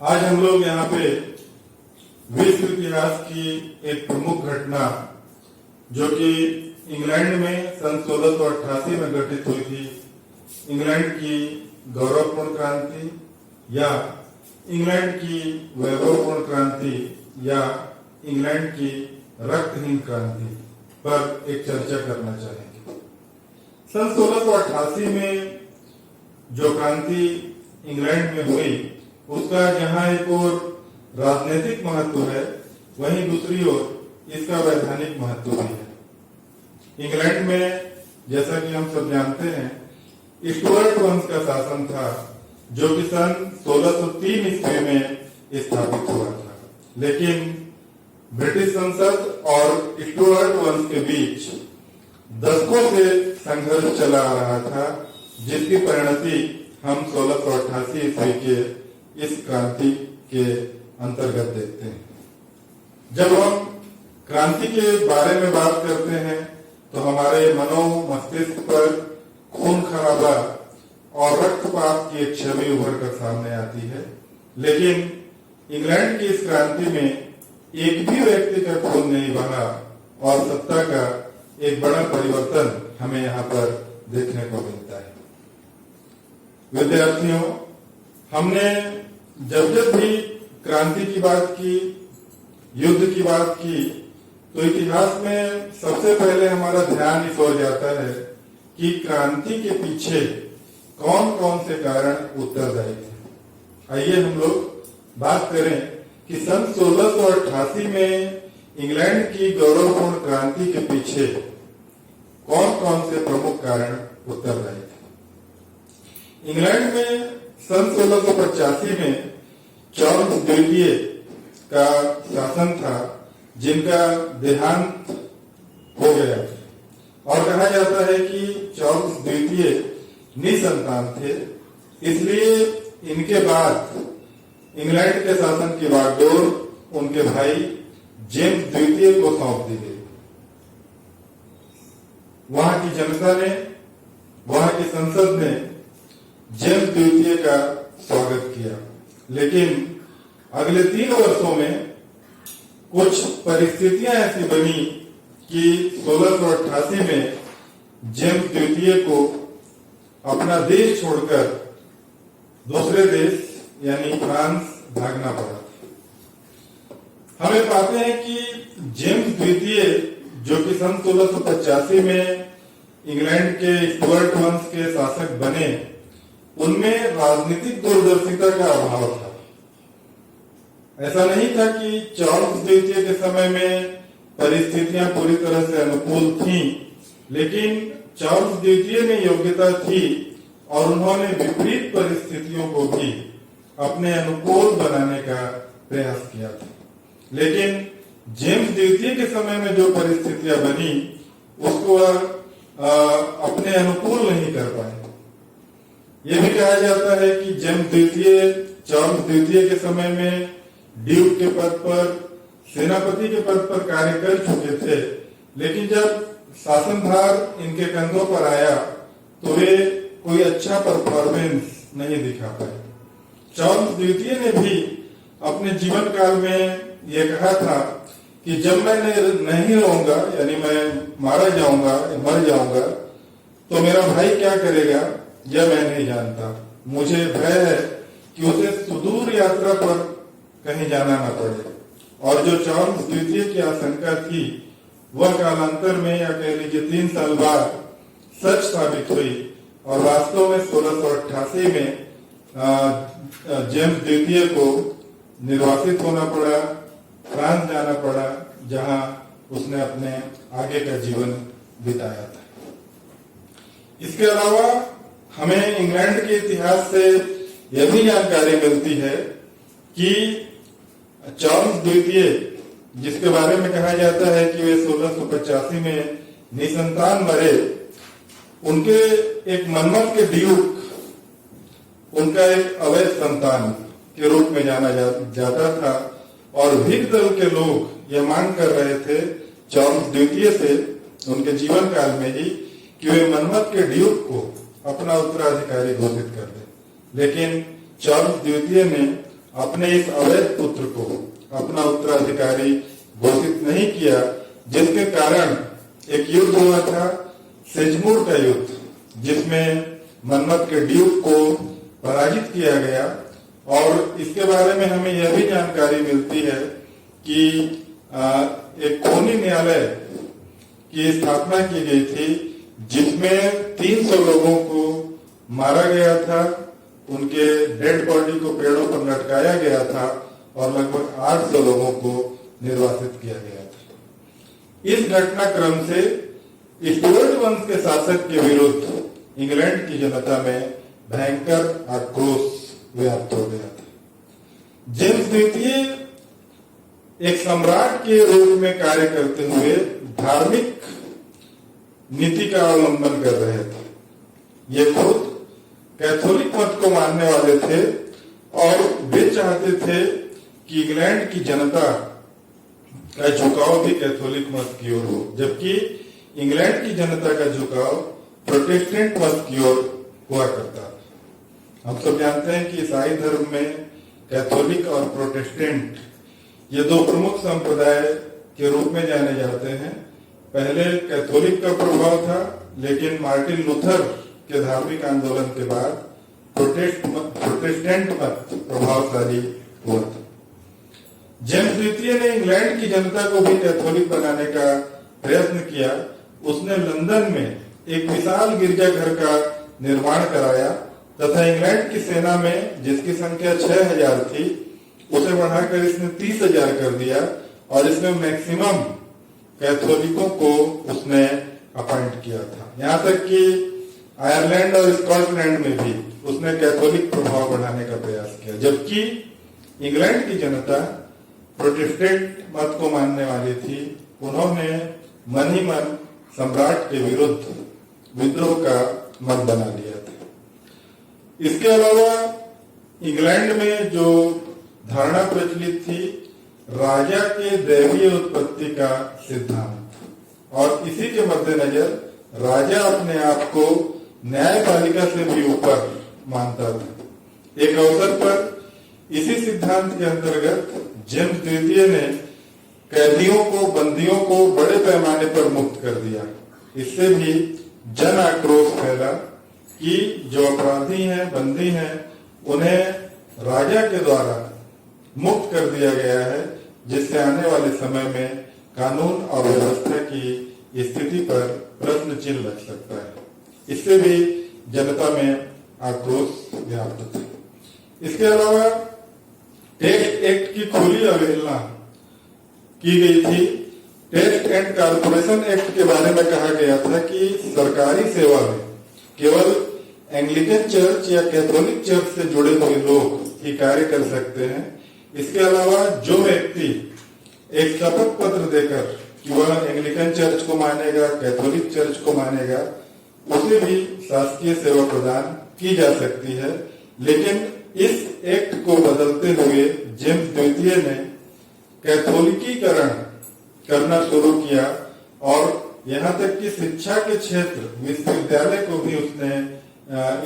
आज हम लोग यहाँ पे विश्व इतिहास की एक प्रमुख घटना जो कि इंग्लैंड में सन 1688 में घटित हुई थी, इंग्लैंड की गौरवपूर्ण क्रांति या इंग्लैंड की वैभवपूर्ण क्रांति या इंग्लैंड की रक्तहीन क्रांति पर एक चर्चा करना चाहेंगे। सन 1688 में जो क्रांति इंग्लैंड में हुई उसका जहां एक ओर राजनीतिक महत्व है, वहीं दूसरी ओर इसका वैधानिक महत्व भी है। इंग्लैंड में जैसा कि हम सब जानते हैं, स्टुअर्ट वंश का शासन था जो कि सन 1603 ईस्वी में स्थापित हुआ था, लेकिन ब्रिटिश संसद और स्टुअर्ट वंश के बीच दशकों से संघर्ष चला आ रहा था, जिसकी परिणति हम 1688 ईस्वी के इस क्रांति के अंतर्गत देखते हैं। जब हम क्रांति के बारे में बात करते हैं तो हमारे मनो मस्तिष्क पर खून खराबा और रक्तपात की एक छवि उभर कर सामने आती है, लेकिन इंग्लैंड की इस क्रांति में एक भी व्यक्ति का खून नहीं बहा और सत्ता का एक बड़ा परिवर्तन हमें यहाँ पर देखने को मिलता है। विद्यार्थियों, हमने जब भी क्रांति की बात की, युद्ध की बात की, तो इतिहास में सबसे पहले हमारा ध्यान इस ओर जाता है कि क्रांति के पीछे कौन कौन से कारण उत्तरदायी थे। आइए हम लोग बात करें कि सन 1688 में इंग्लैंड की गौरवपूर्ण क्रांति के पीछे कौन कौन से प्रमुख कारण उत्तरदायी थे। इंग्लैंड में सन 1685 में चार्ल्स द्वितीय का शासन था, जिनका देहांत हो गया और कहा जाता है कि चार्ल्स द्वितीय निसंतान थे, इसलिए इनके बाद इंग्लैंड के शासन की बागडोर उनके भाई जेम्स द्वितीय को सौंप दी गई। वहां की जनता ने, वहां की संसद ने जेम्स द्वितीय का स्वागत किया, लेकिन अगले 3 वर्षों में कुछ परिस्थितियां ऐसी बनी कि 1688 में जेम्स द्वितीय को अपना देश छोड़कर दूसरे देश यानी फ्रांस भागना पड़ा। हमें पाते हैं कि जेम्स द्वितीय जो कि सन 1685 में इंग्लैंड के स्टुअर्ट वंश के शासक बने, उनमें राजनीतिक दूरदर्शिता का अभाव था। ऐसा नहीं था कि चार्ल्स द्वितीय के समय में परिस्थितियां पूरी तरह से अनुकूल थीं, लेकिन चार्ल्स द्वितीय में योग्यता थी और उन्होंने विपरीत परिस्थितियों को भी अपने अनुकूल बनाने का प्रयास किया था। लेकिन जेम्स द्वितीय के समय में जो परिस्थितियां बनी उसको अपने अनुकूल नहीं कर पाए। यह भी कहा जाता है कि जेम्स द्वितीय चार्ल्स द्वितीय के समय में ड्यूक के पद पर, सेनापति के पद पर कार्य कर चुके थे, लेकिन जब शासनभार इनके कंधों पर आया तो वे कोई अच्छा परफॉर्मेंस नहीं दिखा पाए। चार्ल्स द्वितीय ने भी अपने जीवन काल में यह कहा था कि जब मैं नहीं रहूंगा, यानी मैं मारा जाऊंगा, मर जाऊंगा, तो मेरा भाई क्या करेगा यह मैं नहीं जानता। मुझे भय है कि उसे सुदूर यात्रा पर कहीं जाना न पड़े। और जो चार्ल्स द्वितीय की आशंका थी वह कालांतर में या कह लीजिए 3 साल बाद सच साबित हुई और वास्तव में 1688 में जेम्स द्वितीय को निर्वासित होना पड़ा, फ्रांस जाना पड़ा, जहां उसने अपने आगे का जीवन बिताया था। इसके अलावा हमें इंग्लैंड के इतिहास से यह भी जानकारी मिलती है कि चार्ल्स द्वितीय, जिसके बारे में कहा जाता है कि वे 1685 में निसंतान मरे, उनके एक मनमत के ड्यूक उनका एक अवैध संतान के रूप में जाना जाता था और भिक दल के लोग यह मांग कर रहे थे चार्ल्स द्वितीय से उनके जीवन काल में ही कि वे मनमत के ड्यूक को अपना उत्तराधिकारी घोषित कर दे। लेकिन चार्ल्स द्वितीय ने अपने इस अवैध पुत्र को अपना उत्तराधिकारी घोषित नहीं किया, जिसके कारण एक युद्ध हुआ था, सिजमूर का युद्ध, जिसमें मन्मथ के ड्यूक को पराजित किया गया। और इसके बारे में हमें यह भी जानकारी मिलती है कि एक खूनी न्यायालय की स्थापना की गई थी, जिसमें 300 लोगों को मारा गया था, उनके डेड बॉडी को पेड़ों पर लटकाया गया था और लगभग 800 लोगों को निर्वासित किया गया था। इस घटनाक्रम से स्टुअर्ट वंश के शासक के विरुद्ध इंग्लैंड की जनता में भयंकर आक्रोश व्याप्त हो गया था। जेम्स द्वितीय एक सम्राट के रूप में कार्य करते हुए धार्मिक नीति का अवलंबन कर रहे थे। ये खुद कैथोलिक मत को मानने वाले थे और वे चाहते थे कि इंग्लैंड की जनता का झुकाव भी कैथोलिक मत की ओर हो, जबकि इंग्लैंड की जनता का झुकाव प्रोटेस्टेंट मत की ओर हुआ करता था। हम सब जानते हैं कि ईसाई धर्म में कैथोलिक और प्रोटेस्टेंट ये दो प्रमुख संप्रदाय के रूप में जाने जाते हैं। पहले कैथोलिक का प्रभाव था, लेकिन मार्टिन लूथर के धार्मिक आंदोलन के बाद प्रोटेस्टेंट मत प्रभावशाली हुआ था। जेम्स द्वितीय ने इंग्लैंड की जनता को भी कैथोलिक बनाने का प्रयत्न किया। उसने लंदन में एक विशाल गिरजाघर का निर्माण कराया तथा इंग्लैंड की सेना में, जिसकी संख्या 6000 थी, उसे बढ़ाकर इसने 30,000 कर दिया और इसमें मैक्सिमम कैथोलिकों को उसने अपॉइंट किया था। यहाँ तक कि आयरलैंड और स्कॉटलैंड में भी उसने कैथोलिक प्रभाव बढ़ाने का प्रयास किया, जबकि इंग्लैंड की जनता प्रोटेस्टेंट मत को मानने वाली थी। उन्होंने मन ही मन सम्राट के विरुद्ध विद्रोह का मत बना लिया था। इसके अलावा इंग्लैंड में जो धारणा प्रचलित थी, राजा के दैवीय उत्पत्ति का सिद्धांत, और इसी के मद्देनजर राजा अपने आप को न्यायपालिका से भी ऊपर मानता था। एक अवसर पर इसी सिद्धांत के अंतर्गत जेम्स द्वितीय ने कैदियों को, बंदियों को बड़े पैमाने पर मुक्त कर दिया। इससे भी जन आक्रोश फैला कि जो अपराधी हैं, बंदी हैं, उन्हें राजा के द्वारा मुक्त कर दिया गया है, जिससे आने वाले समय में कानून और व्यवस्था की स्थिति पर प्रश्न चिन्ह लग सकता है। इससे भी जनता में आक्रोश व्याप्त था। इसके अलावा टेक्स एक्ट की खुली अवहेलना की गई थी। टेक्स एंड कारपोरेशन एक्ट के बारे में कहा गया था कि सरकारी सेवा में केवल एंग्लिकन चर्च या कैथोलिक चर्च से जुड़े हुए लोग ही कार्य कर सकते हैं। इसके अलावा जो व्यक्ति एक शपथ पत्र देकर कि वह एंग्लिकन चर्च को मानेगा, कैथोलिक चर्च को मानेगा, उसे भी शासकीय सेवा प्रदान की जा सकती है। लेकिन इस एक्ट को बदलते हुए जेम्स द्वितीय ने कैथोलिकीकरण करना शुरू किया और यहाँ तक कि शिक्षा के क्षेत्र, विश्वविद्यालय को भी उसने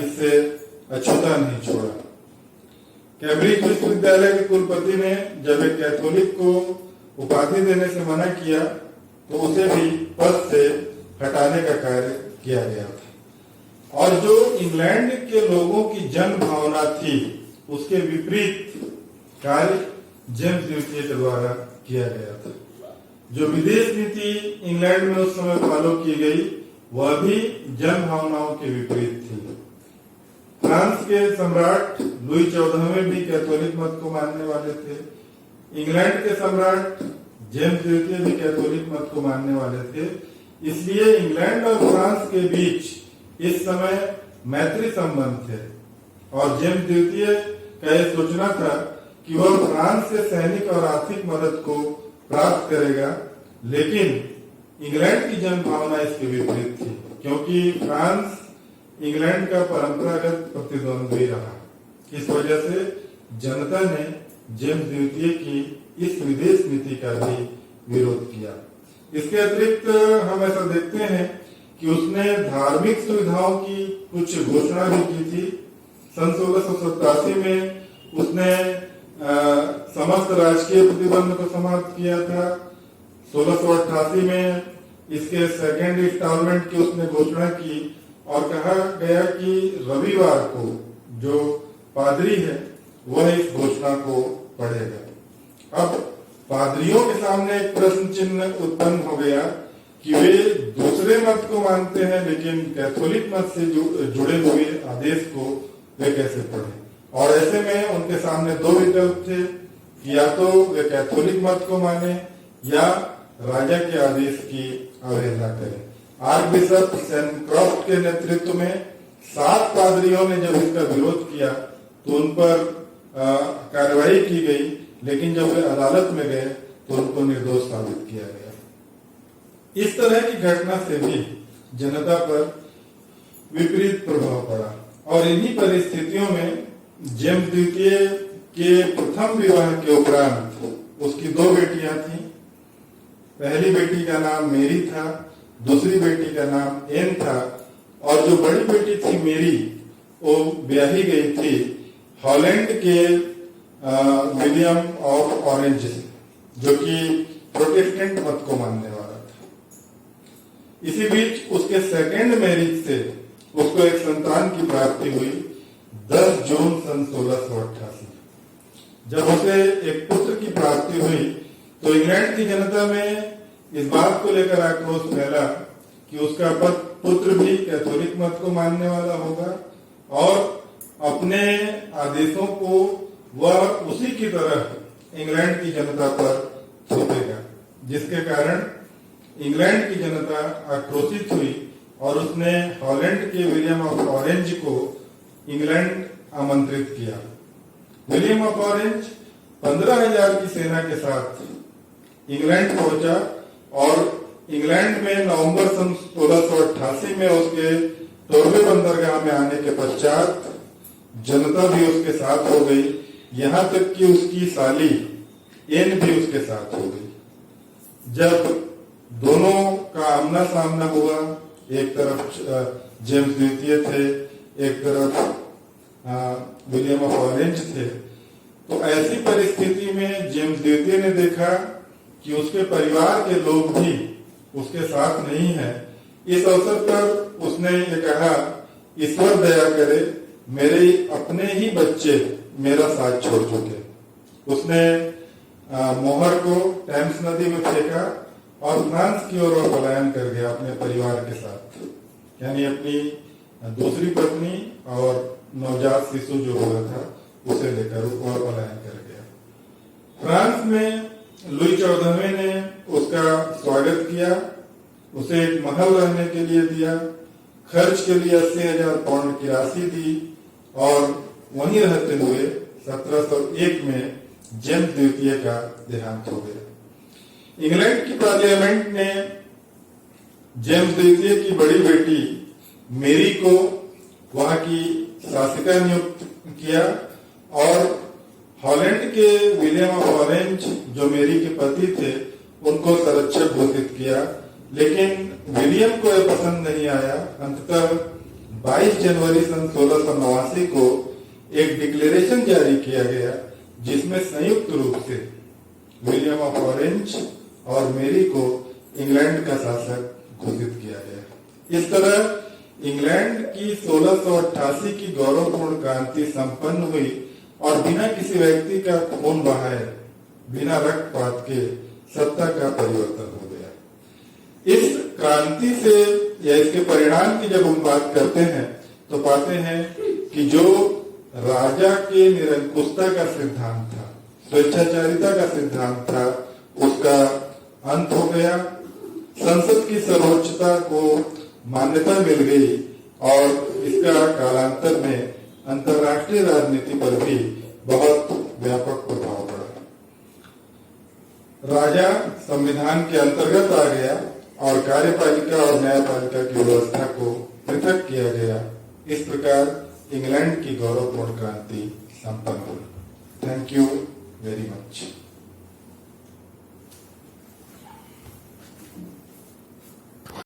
इससे अछूता नहीं छोड़ा। कैम्ब्रिज विश्वविद्यालय के कुलपति ने जब एक कैथोलिक को उपाधि देने से मना किया तो उसे भी पद से हटाने का कार्य किया गया था। और जो इंग्लैंड के लोगों की जन भावना थी, उसके विपरीत कार्य जेम्स द्वितीय के द्वारा किया गया था। जो विदेश नीति इंग्लैंड में उस समय फॉलो की गई, वह भी जन भावनाओं के विपरीत थी। फ्रांस के सम्राट लुई 14वें भी कैथोलिक मत को मानने वाले थे। इंग्लैंड के सम्राट जेम्स द्वितीय भी कैथोलिक मत को मानने वाले थे। इसलिए इंग्लैंड और फ्रांस के बीच इस समय मैत्री संबंध थे और जेम्स द्वितीय का यह सोचना था कि वह फ्रांस से सैनिक और आर्थिक मदद को प्राप्त करेगा। लेकिन इंग्लैंड की जन भावना इसके विपरीत थी, क्योंकि फ्रांस इंग्लैंड का परंपरागत प्रतिद्वंद्वी रहा। इस वजह से जनता ने जेम्स द्वितीय की इस विदेश नीति का भी विरोध किया। इसके अतिरिक्त हम ऐसा देखते हैं कि उसने धार्मिक सुविधाओं की कुछ घोषणा भी की थी। सन 1687 में उसने समस्त राजकीय प्रतिबंध को समाप्त किया था। 1688 में इसके सेकेंड इंस्टॉलमेंट की उसने घोषणा की और कहा गया कि रविवार को जो पादरी है वह इस घोषणा को पढ़ेगा। अब पादरियों के सामने एक प्रश्न चिन्ह उत्पन्न हो गया कि वे दूसरे मत को मानते हैं लेकिन कैथोलिक मत से जुड़े हुए आदेश को वे कैसे पढ़ें। और ऐसे में उनके सामने दो विकल्प थे कि या तो वे कैथोलिक मत को माने या राजा के आदेश की अवहेलना करें। आर्क बिशप सेंट क्रॉफ्ट के नेतृत्व में 7 पादरियों ने जब इसका विरोध किया तो उन पर कार्रवाई की गई, लेकिन जब वे अदालत में गए तो उनको निर्दोष साबित किया गया। इस तरह की घटना से भी जनता पर विपरीत प्रभाव पड़ा और इन्हीं परिस्थितियों में जेम्स द्वितीय के प्रथम विवाह के उपरांत उसकी 2 बेटियां थीं। पहली बेटी का नाम मेरी था, दूसरी बेटी का नाम एन था और जो बड़ी बेटी थी मेरी वो ब्याही गई थी हॉलैंड के विलियम ऑफ ऑरेंज से, जो कि प्रोटेस्टेंट मत को मानने वाला था। इसी बीच उसके सेकेंड मैरिज से उसको एक संतान की प्राप्ति हुई 10 जून सन 1688। जब उसे एक पुत्र की प्राप्ति हुई तो इंग्लैंड की जनता में इस बात को लेकर आक्रोश फैला कि उसका पुत्र भी कैथोलिक मत को मानने वाला होगा और अपने आदेशों को वह उसी की तरह इंग्लैंड की जनता पर थोपेगा, जिसके कारण इंग्लैंड की जनता आक्रोशित हुई और उसने हॉलैंड के विलियम ऑफ ऑरेंज को इंग्लैंड आमंत्रित किया। विलियम ऑफ ऑरेंज 15,000 की सेना के साथ इंग्लैंड पहुंचा और इंग्लैंड में नवंबर सन 1688 में उसके टोरबे बंदरगाह में आने के पश्चात जनता भी उसके साथ हो गई, यहाँ तक कि उसकी साली एन भी उसके साथ हो गई। जब दोनों का आमना सामना हुआ, एक तरफ जेम्स द्वितीय थे, एक तरफ विलियम ऑफ ऑरेंज थे, तो ऐसी परिस्थिति में जेम्स द्वितीय ने देखा कि उसके परिवार के लोग भी उसके साथ नहीं है। इस अवसर पर उसने ये कहा, ईश्वर दया करे, मेरे अपने ही बच्चे मेरा साथ छोड़ चुके। उसने मोहर को टेम्स नदी में फेंका और फ्रांस की ओर पलायन कर गया अपने परिवार के साथ, यानी अपनी दूसरी पत्नी और नवजात शिशु जो हुआ था उसे लेकर और पलायन कर गया। फ्रांस में लुई 14वें ने उसका स्वागत किया, उसे एक महल रहने के लिए दिया, खर्च के लिए 80,000 पाउंड की राशि दी और वहीं रहते हुए 1701 में जेम्स द्वितीय का देहांत हो गया। इंग्लैंड की पार्लियामेंट ने जेम्स द्वितीय की बड़ी बेटी मेरी को वहां की शासिका नियुक्त किया और हॉलैंड के विलियम ऑफ ऑरेंज जो मेरी के पति थे उनको संरक्षक घोषित किया, लेकिन विलियम को यह पसंद नहीं आया। अंततः 22 जनवरी सन 1689 को एक डिक्लेरेशन जारी किया गया जिसमें संयुक्त रूप से विलियम ऑफ ऑरेंज और मेरी को इंग्लैंड का शासक घोषित किया गया। इस तरह इंग्लैंड की 1688 की गौरवपूर्ण क्रांति संपन्न हुई और बिना किसी व्यक्ति का खून बहाए, बिना रक्तपात के सत्ता का परिवर्तन हो गया। इस क्रांति से या इसके परिणाम की जब हम बात करते हैं तो पाते हैं कि जो राजा के निरंकुशता का सिद्धांत था, स्वेच्छाचारिता का सिद्धांत था, उसका अंत हो गया। संसद की सर्वोच्चता को मान्यता मिल गई और इसका कालांतर में अंतर्राष्ट्रीय राजनीति पर भी बहुत व्यापक प्रभाव पड़ा। राजा संविधान के अंतर्गत आ गया और कार्यपालिका और न्यायपालिका की व्यवस्था को पृथक किया गया। इस प्रकार इंग्लैंड की गौरवपूर्ण क्रांति संपन्न हुई। Thank you very much.